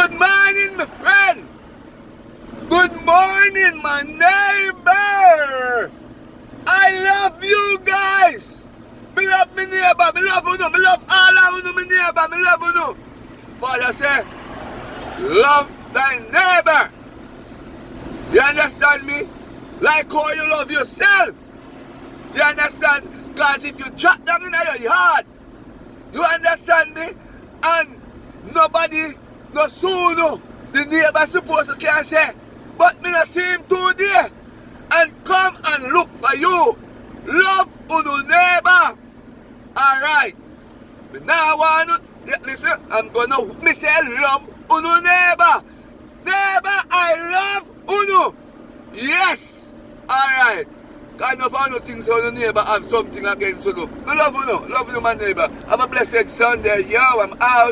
Good morning, my friend. Good morning, my neighbor. I love you guys. Me love me neighbor. Me love you. Me love all of you, me neighbor. Me love you. Father say, love thy neighbor. You understand me? Like how you love yourself. You understand? Because if you drop down in your yard, you understand me? And nobody, no sooner, the neighbor supposed to can say, but me not see him today. And come and look for you. Love unu neighbor. Alright. Me now want to, listen, I'm gonna, me say love unu neighbor. Neighbor, I love unu. Yes. Alright. I know for no things so the neighbor have something against you. I love you, my neighbor. Have a blessed Sunday. Yo, I'm out.